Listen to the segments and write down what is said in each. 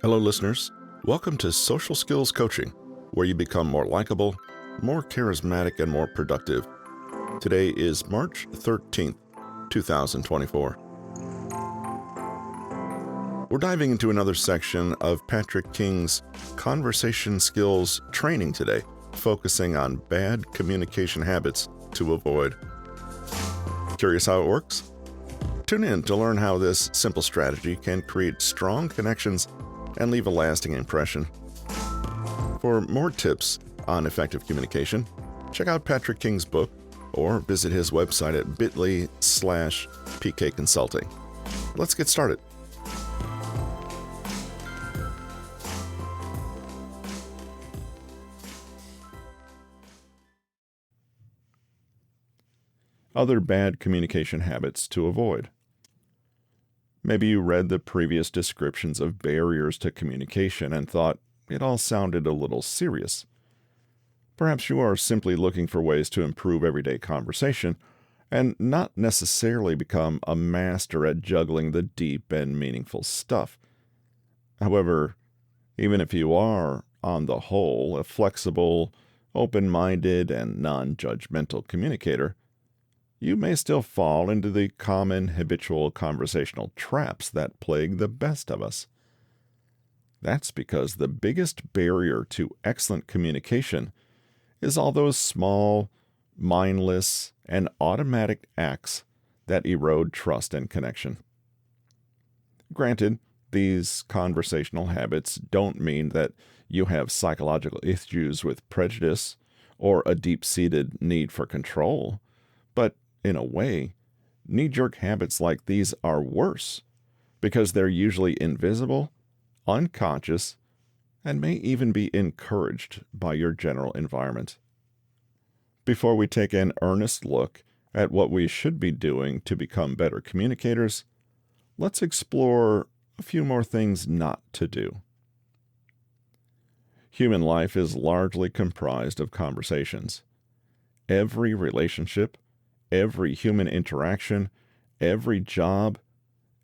Hello, listeners. Welcome to Social Skills Coaching, where you become more likable, more charismatic, and more productive. Today is March 13th, 2024. We're diving into another section of Patrick King's Conversation Skills Training today, focusing on bad communication habits to avoid. Curious how it works? Tune in to learn how this simple strategy can create strong connections and leave a lasting impression. For more tips on effective communication, check out Patrick King's book or visit his website at bit.ly/PK Consulting. Let's get started. Other bad communication habits to avoid. Maybe you read the previous descriptions of barriers to communication and thought it all sounded a little serious. Perhaps you are simply looking for ways to improve everyday conversation and not necessarily become a master at juggling the deep and meaningful stuff. However, even if you are, on the whole, a flexible, open-minded, and non-judgmental communicator, you may still fall into the common habitual conversational traps that plague the best of us. That's because the biggest barrier to excellent communication is all those small, mindless, and automatic acts that erode trust and connection. Granted, these conversational habits don't mean that you have psychological issues with prejudice or a deep-seated need for control, but in a way, knee-jerk habits like these are worse because they're usually invisible, unconscious, and may even be encouraged by your general environment. Before we take an earnest look at what we should be doing to become better communicators, let's explore a few more things not to do. Human life is largely comprised of conversations. Every relationship, every human interaction, every job,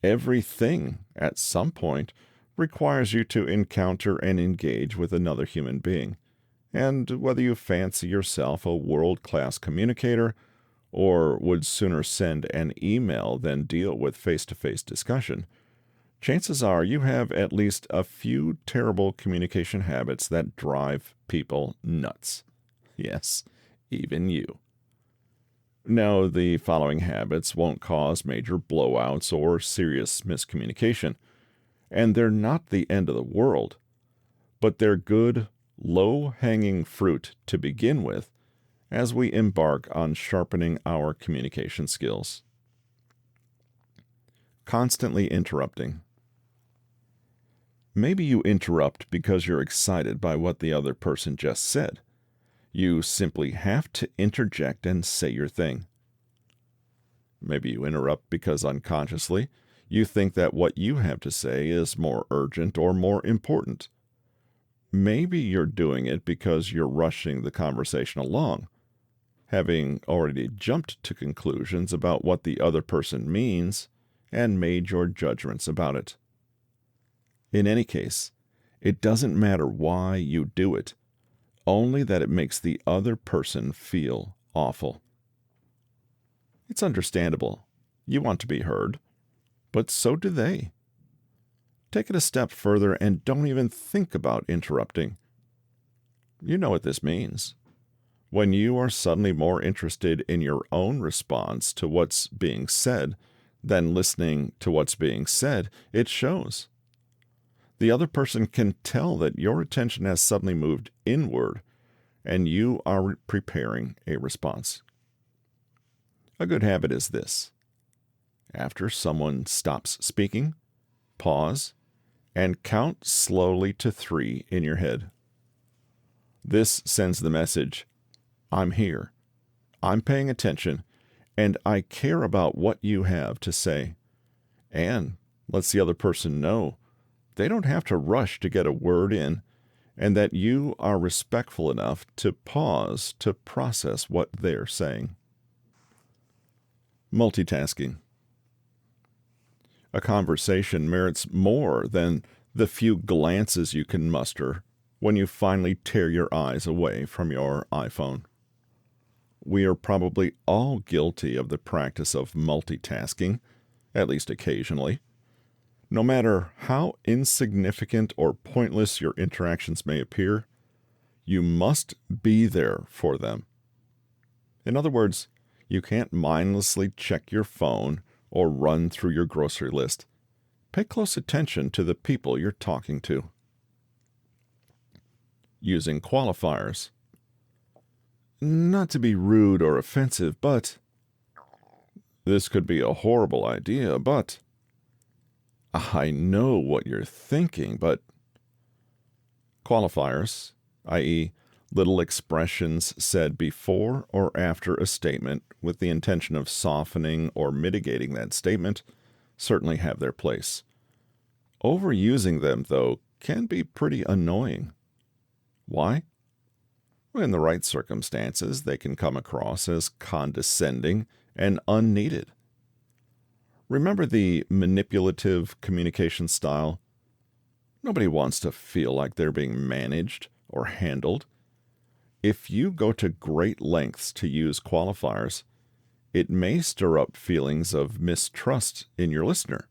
everything at some point requires you to encounter and engage with another human being. And whether you fancy yourself a world-class communicator or would sooner send an email than deal with face-to-face discussion, chances are you have at least a few terrible communication habits that drive people nuts. Yes, even you. Now, the following habits won't cause major blowouts or serious miscommunication, and they're not the end of the world, but they're good, low-hanging fruit to begin with as we embark on sharpening our communication skills. Constantly interrupting. Maybe you interrupt because you're excited by what the other person just said. You simply have to interject and say your thing. Maybe you interrupt because unconsciously you think that what you have to say is more urgent or more important. Maybe you're doing it because you're rushing the conversation along, having already jumped to conclusions about what the other person means and made your judgments about it. In any case, it doesn't matter why you do it, only that it makes the other person feel awful. It's understandable. You want to be heard, but so do they. Take it a step further and don't even think about interrupting. You know what this means. When you are suddenly more interested in your own response to what's being said than listening to what's being said, it shows. The other person can tell that your attention has suddenly moved inward, and you are preparing a response. A good habit is this. After someone stops speaking, pause, and count slowly to 3 in your head. This sends the message, I'm here, I'm paying attention, and I care about what you have to say. And lets the other person know they don't have to rush to get a word in, and that you are respectful enough to pause to process what they're saying. Multitasking. A conversation merits more than the few glances you can muster when you finally tear your eyes away from your iPhone. We are probably all guilty of the practice of multitasking, at least occasionally. No matter how insignificant or pointless your interactions may appear, you must be there for them. In other words, you can't mindlessly check your phone or run through your grocery list. Pay close attention to the people you're talking to. Using qualifiers. Not to be rude or offensive, but this could be a horrible idea, but I know what you're thinking, but qualifiers, i.e., little expressions said before or after a statement with the intention of softening or mitigating that statement, certainly have their place. Overusing them, though, can be pretty annoying. Why? In the right circumstances, they can come across as condescending and unneeded. Remember the manipulative communication style? Nobody wants to feel like they're being managed or handled. If you go to great lengths to use qualifiers, it may stir up feelings of mistrust in your listener,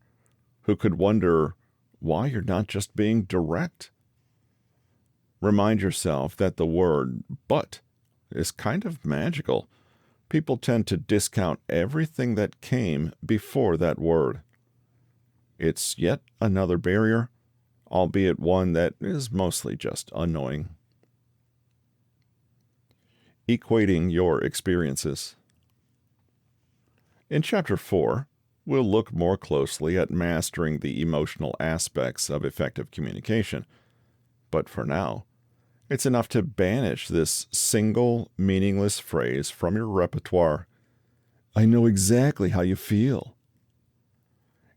who could wonder why you're not just being direct. Remind yourself that the word "but" is kind of magical. People tend to discount everything that came before that word. It's yet another barrier, albeit one that is mostly just annoying. Equating your experiences. In Chapter 4, we'll look more closely at mastering the emotional aspects of effective communication. But for now, it's enough to banish this single, meaningless phrase from your repertoire. I know exactly how you feel.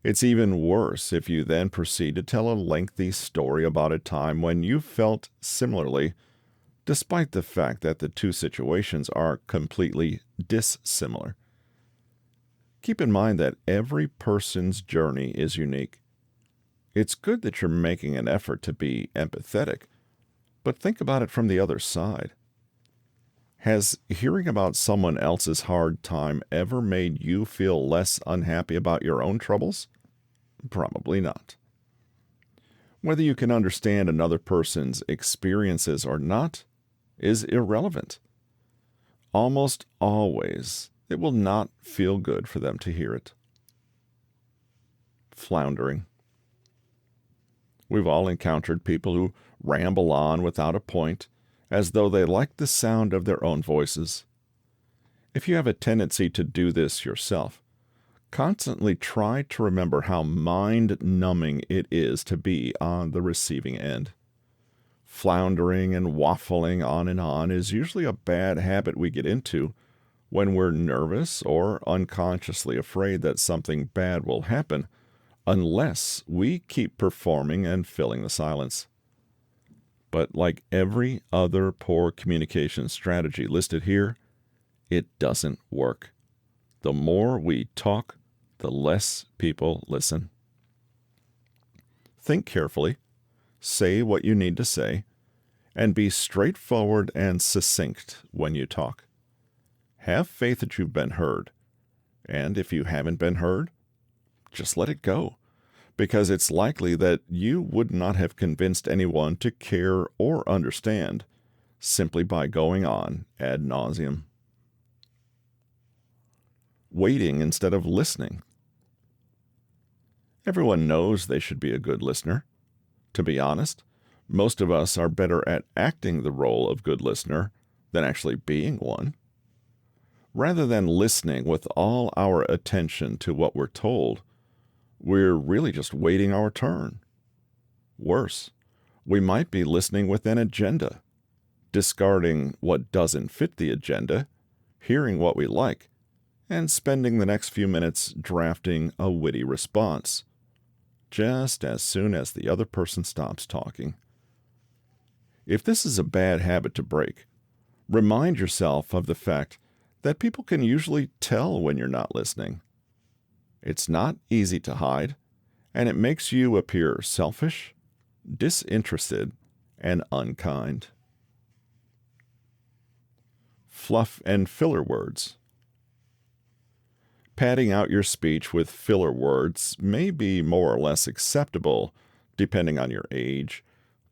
It's even worse if you then proceed to tell a lengthy story about a time when you felt similarly, despite the fact that the two situations are completely dissimilar. Keep in mind that every person's journey is unique. It's good that you're making an effort to be empathetic, but think about it from the other side. Has hearing about someone else's hard time ever made you feel less unhappy about your own troubles? Probably not. Whether you can understand another person's experiences or not is irrelevant. Almost always, it will not feel good for them to hear it. Floundering. We've all encountered people who ramble on without a point, as though they like the sound of their own voices. If you have a tendency to do this yourself, constantly try to remember how mind-numbing it is to be on the receiving end. Floundering and waffling on and on is usually a bad habit we get into when we're nervous or unconsciously afraid that something bad will happen, unless we keep performing and filling the silence. But like every other poor communication strategy listed here, it doesn't work. The more we talk, the less people listen. Think carefully, say what you need to say, and be straightforward and succinct when you talk. Have faith that you've been heard, and if you haven't been heard, just let it go, because it's likely that you would not have convinced anyone to care or understand simply by going on ad nauseum. Waiting instead of listening. Everyone knows they should be a good listener. To be honest, most of us are better at acting the role of good listener than actually being one. Rather than listening with all our attention to what we're told, we're really just waiting our turn. Worse, we might be listening with an agenda, discarding what doesn't fit the agenda, hearing what we like, and spending the next few minutes drafting a witty response, just as soon as the other person stops talking. If this is a bad habit to break, remind yourself of the fact that people can usually tell when you're not listening. It's not easy to hide, and it makes you appear selfish, disinterested, and unkind. Fluff and filler words. Padding out your speech with filler words may be more or less acceptable depending on your age,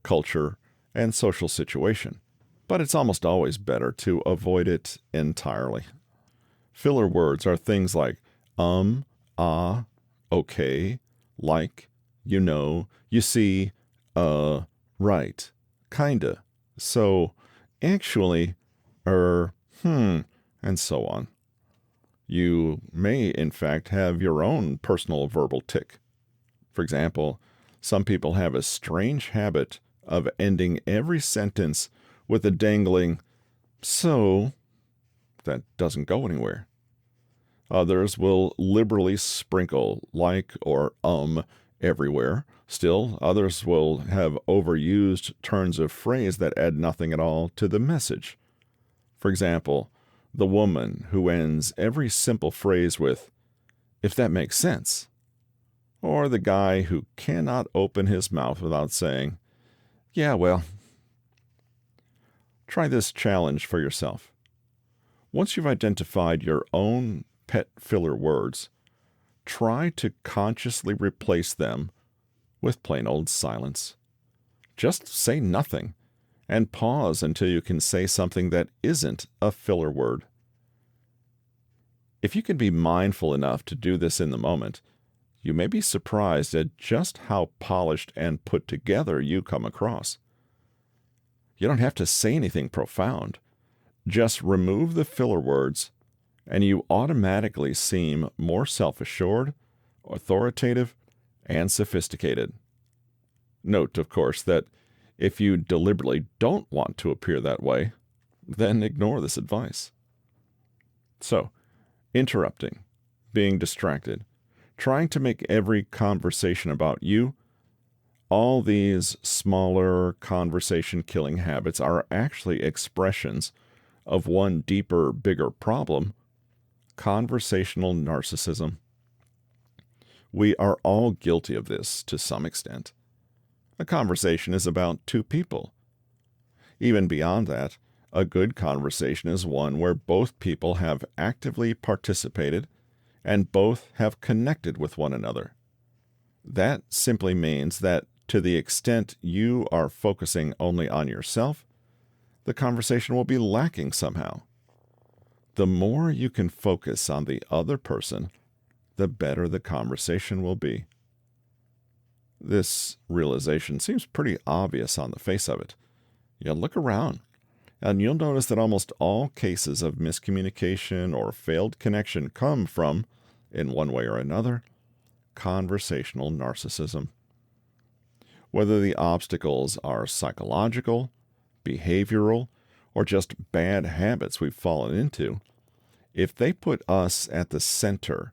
culture, and social situation, but it's almost always better to avoid it entirely. Filler words are things like ah, okay, like, you know, you see, right, kinda, so, actually, and so on. You may, in fact, have your own personal verbal tick. For example, some people have a strange habit of ending every sentence with a dangling "so" that doesn't go anywhere. Others will liberally sprinkle like or everywhere. Still, others will have overused turns of phrase that add nothing at all to the message. For example, the woman who ends every simple phrase with, "if that makes sense," or the guy who cannot open his mouth without saying, "yeah, well." Try this challenge for yourself. Once you've identified your own pet filler words, try to consciously replace them with plain old silence. Just say nothing, and pause until you can say something that isn't a filler word. If you can be mindful enough to do this in the moment, you may be surprised at just how polished and put together you come across. You don't have to say anything profound. Just remove the filler words, and you automatically seem more self-assured, authoritative, and sophisticated. Note, of course, that if you deliberately don't want to appear that way, then ignore this advice. So, interrupting, being distracted, trying to make every conversation about you, all these smaller conversation-killing habits are actually expressions of one deeper, bigger problem: conversational narcissism. We are all guilty of this to some extent. A conversation is about two people. Even beyond that, a good conversation is one where both people have actively participated and both have connected with one another. That simply means that to the extent you are focusing only on yourself, the conversation will be lacking somehow. The more you can focus on the other person, the better the conversation will be. This realization seems pretty obvious on the face of it. You look around, and you'll notice that almost all cases of miscommunication or failed connection come from, in one way or another, conversational narcissism. Whether the obstacles are psychological, behavioral, or just bad habits we've fallen into, if they put us at the center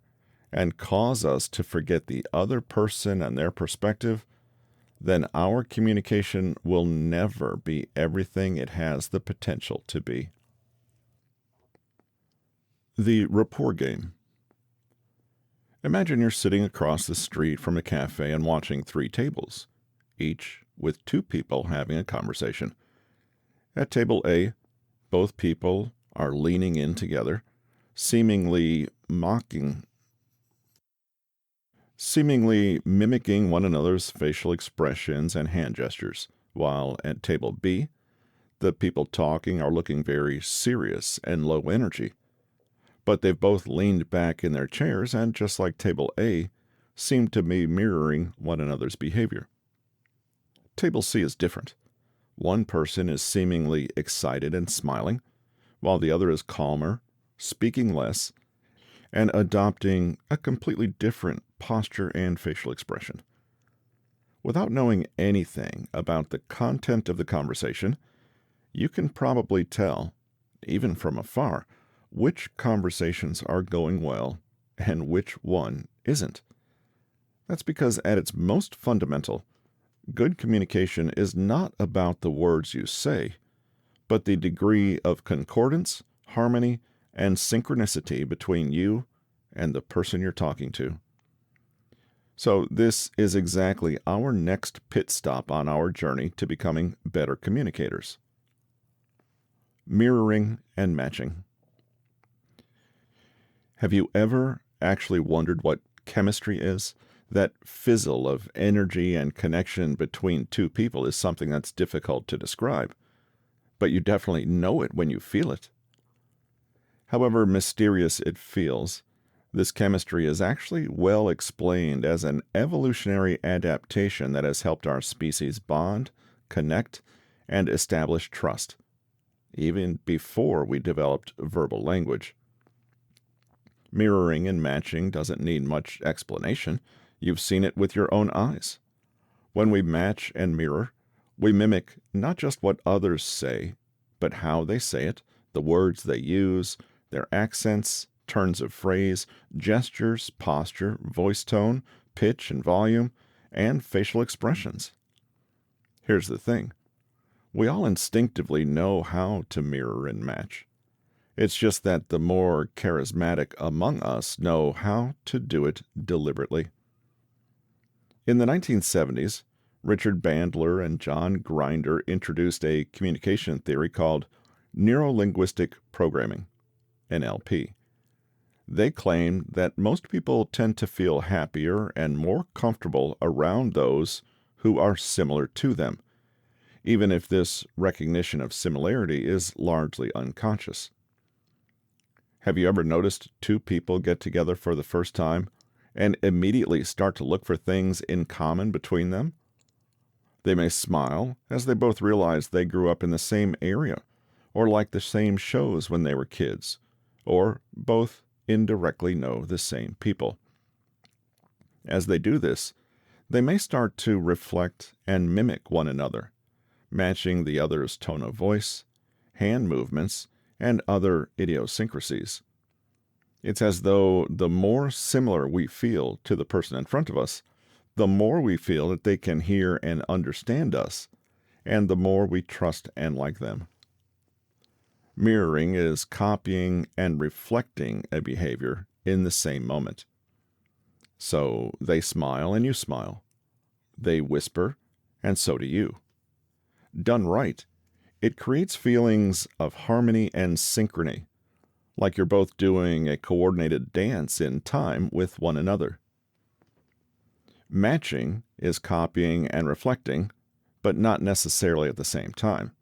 and cause us to forget the other person and their perspective, then our communication will never be everything it has the potential to be. The Rapport Game. Imagine you're sitting across the street from a cafe and watching 3 tables, each with 2 people having a conversation. At table A, both people are leaning in together, seemingly mimicking one another's facial expressions and hand gestures, while at table B, the people talking are looking very serious and low energy. But they've both leaned back in their chairs and, just like table A, seem to be mirroring one another's behavior. Table C is different. One person is seemingly excited and smiling, while the other is calmer, speaking less, and adopting a completely different posture and facial expression. Without knowing anything about the content of the conversation, you can probably tell, even from afar, which conversations are going well and which one isn't. That's because at its most fundamental, good communication is not about the words you say, but the degree of concordance, harmony, and synchronicity between you and the person you're talking to. So this is exactly our next pit stop on our journey to becoming better communicators. Mirroring and matching. Have you ever actually wondered what chemistry is? That fizzle of energy and connection between two people is something that's difficult to describe, but you definitely know it when you feel it. However mysterious it feels, this chemistry is actually well explained as an evolutionary adaptation that has helped our species bond, connect, and establish trust, even before we developed verbal language. Mirroring and matching doesn't need much explanation. You've seen it with your own eyes. When we match and mirror, we mimic not just what others say, but how they say it, the words they use, their accents, turns of phrase, gestures, posture, voice tone, pitch and volume, and facial expressions. Here's the thing. We all instinctively know how to mirror and match. It's just that the more charismatic among us know how to do it deliberately. In the 1970s, Richard Bandler and John Grinder introduced a communication theory called Neuro-Linguistic Programming, NLP. They claimed that most people tend to feel happier and more comfortable around those who are similar to them, even if this recognition of similarity is largely unconscious. Have you ever noticed two people get together for the first time and immediately start to look for things in common between them? They may smile as they both realize they grew up in the same area, or like the same shows when they were kids, or both indirectly know the same people. As they do this, they may start to reflect and mimic one another, matching the other's tone of voice, hand movements, and other idiosyncrasies. It's as though the more similar we feel to the person in front of us, the more we feel that they can hear and understand us, and the more we trust and like them. Mirroring is copying and reflecting a behavior in the same moment. So they smile and you smile. They whisper, and so do you. Done right, it creates feelings of harmony and synchrony, like you're both doing a coordinated dance in time with one another. Matching is copying and reflecting, but not necessarily at the same time.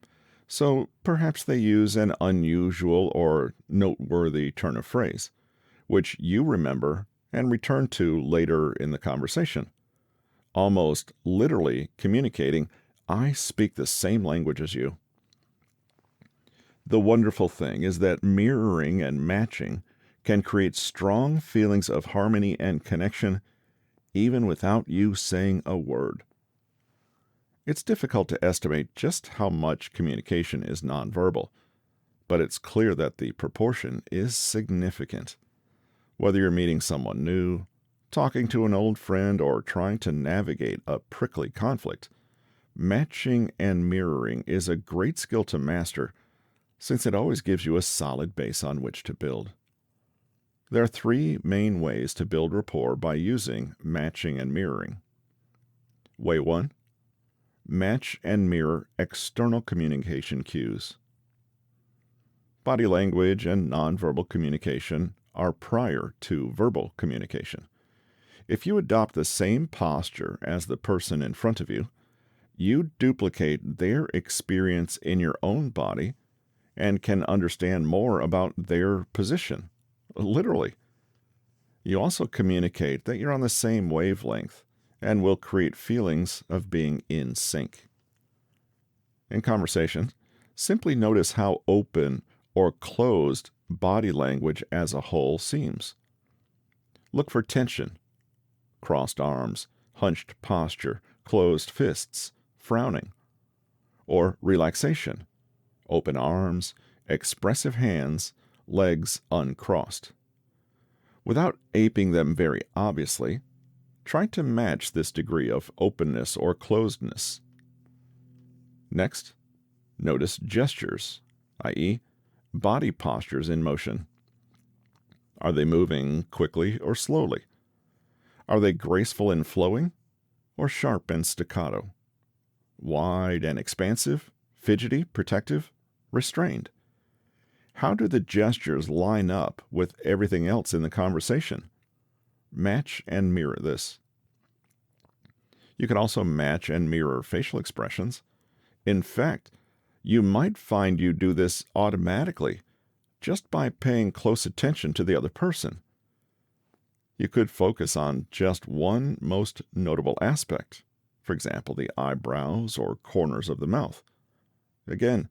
So perhaps they use an unusual or noteworthy turn of phrase, which you remember and return to later in the conversation, almost literally communicating, "I speak the same language as you." The wonderful thing is that mirroring and matching can create strong feelings of harmony and connection even without you saying a word. It's difficult to estimate just how much communication is nonverbal, but it's clear that the proportion is significant. Whether you're meeting someone new, talking to an old friend, or trying to navigate a prickly conflict, matching and mirroring is a great skill to master, since it always gives you a solid base on which to build. There are three main ways to build rapport by using matching and mirroring. Way 1. Match and mirror external communication cues. Body language and nonverbal communication are prior to verbal communication. If you adopt the same posture as the person in front of you, you duplicate their experience in your own body and can understand more about their position, literally. You also communicate that you're on the same wavelength and will create feelings of being in sync. In conversation, simply notice how open or closed body language as a whole seems. Look for tension, crossed arms, hunched posture, closed fists, frowning, or relaxation, open arms, expressive hands, legs uncrossed. Without aping them very obviously, try to match this degree of openness or closedness. Next, notice gestures, i.e., body postures in motion. Are they moving quickly or slowly? Are they graceful and flowing, or sharp and staccato? Wide and expansive, fidgety, protective, restrained? How do the gestures line up with everything else in the conversation? Match and mirror this. You can also match and mirror facial expressions. In fact, you might find you do this automatically just by paying close attention to the other person. You could focus on just one most notable aspect, for example, the eyebrows or corners of the mouth. Again,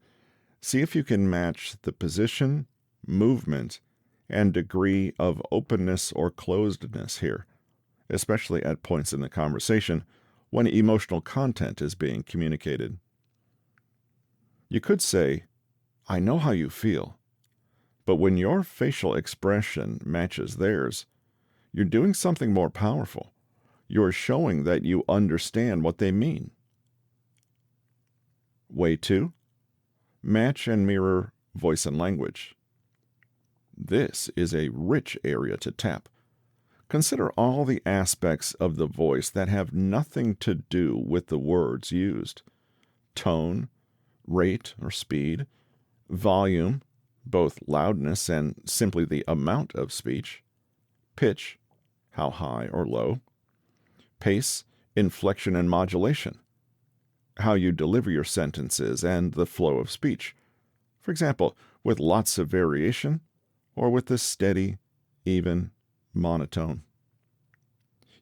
see if you can match the position, movement, and degree of openness or closedness here, especially at points in the conversation when emotional content is being communicated. You could say, "I know how you feel," but when your facial expression matches theirs, you're doing something more powerful. You're showing that you understand what they mean. Way 2. Match and mirror voice and language. This is a rich area to tap. Consider all the aspects of the voice that have nothing to do with the words used. Tone, rate or speed, volume, both loudness and simply the amount of speech, pitch, how high or low, pace, inflection and modulation, how you deliver your sentences and the flow of speech. For example, with lots of variation or with the steady, even, monotone.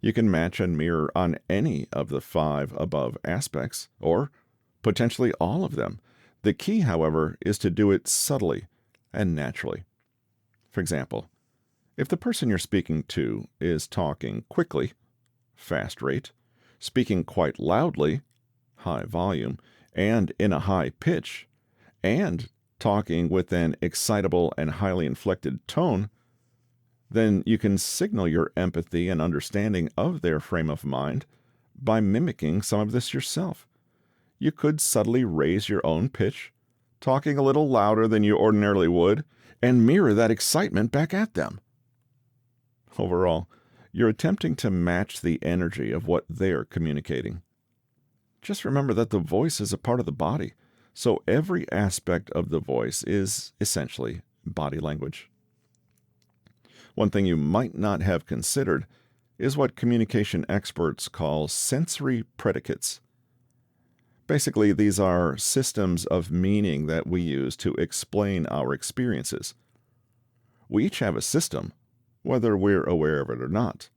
You can match and mirror on any of the 5 above aspects, or potentially all of them. The key, however, is to do it subtly and naturally. For example, if the person you're speaking to is talking quickly, fast rate, speaking quite loudly, high volume, and in a high pitch, and talking with an excitable and highly inflected tone, then you can signal your empathy and understanding of their frame of mind by mimicking some of this yourself. You could subtly raise your own pitch, talking a little louder than you ordinarily would, and mirror that excitement back at them. Overall, you're attempting to match the energy of what they're communicating. Just remember that the voice is a part of the body, so every aspect of the voice is essentially body language. One thing you might not have considered is what communication experts call sensory predicates. Basically, these are systems of meaning that we use to explain our experiences. We each have a system, whether we're aware of it or not.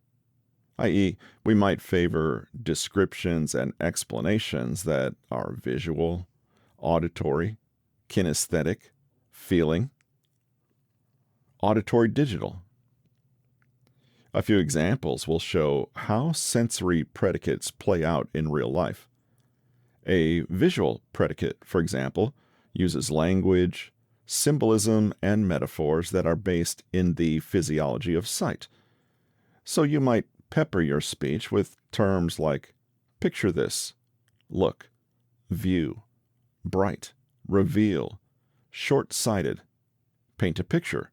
I.e., we might favor descriptions and explanations that are visual, auditory, kinesthetic, feeling, auditory digital. A few examples will show how sensory predicates play out in real life. A visual predicate, for example, uses language, symbolism, and metaphors that are based in the physiology of sight. So you might pepper your speech with terms like picture this, look, view, bright, reveal, short-sighted, paint a picture,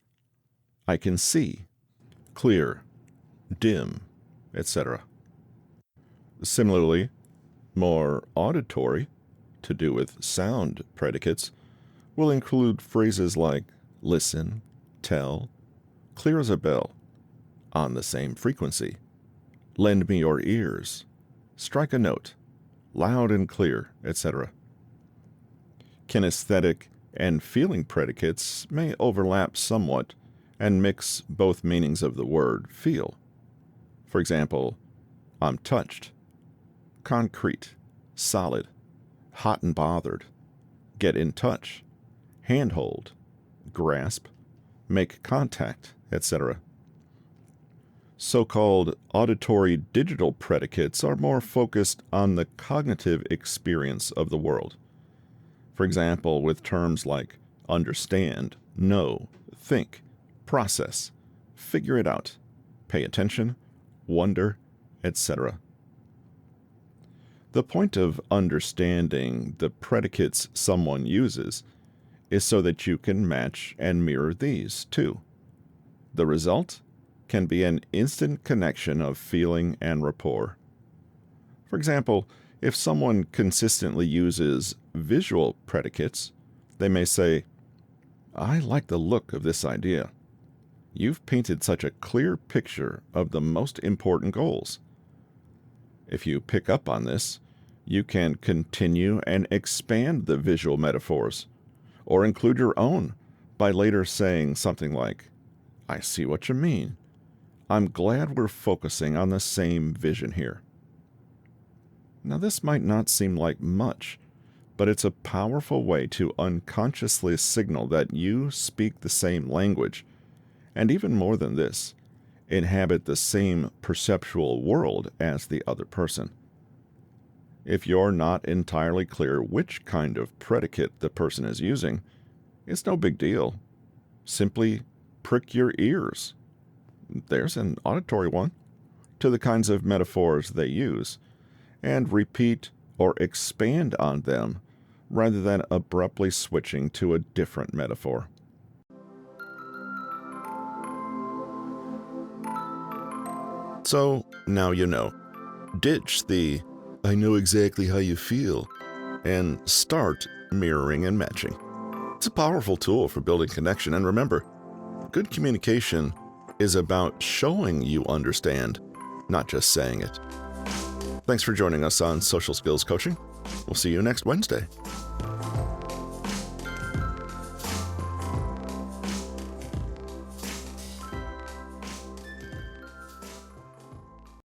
I can see, clear, dim, etc. Similarly, more auditory, to do with sound predicates, will include phrases like listen, tell, clear as a bell, on the same frequency, lend me your ears, strike a note, loud and clear, etc. Kinesthetic and feeling predicates may overlap somewhat and mix both meanings of the word feel. For example, I'm touched, concrete, solid, hot and bothered, get in touch, handhold, grasp, make contact, etc. So-called auditory digital predicates are more focused on the cognitive experience of the world. For example, with terms like understand, know, think, process, figure it out, pay attention, wonder, etc. The point of understanding the predicates someone uses is so that you can match and mirror these too. The result? can be an instant connection of feeling and rapport. For example, if someone consistently uses visual predicates, they may say, "I like the look of this idea. You've painted such a clear picture of the most important goals." If you pick up on this, you can continue and expand the visual metaphors, or include your own by later saying something like, "I see what you mean. I'm glad we're focusing on the same vision here." Now, this might not seem like much, but it's a powerful way to unconsciously signal that you speak the same language, and even more than this, inhabit the same perceptual world as the other person. If you're not entirely clear which kind of predicate the person is using, it's no big deal. Simply prick your ears. There's an auditory one, to the kinds of metaphors they use, and repeat or expand on them rather than abruptly switching to a different metaphor. So, now you know. Ditch the "I know exactly how you feel" and start mirroring and matching. It's a powerful tool for building connection, and remember, good communication is about showing you understand, not just saying it. Thanks for joining us on Social Skills Coaching. We'll see you next Wednesday.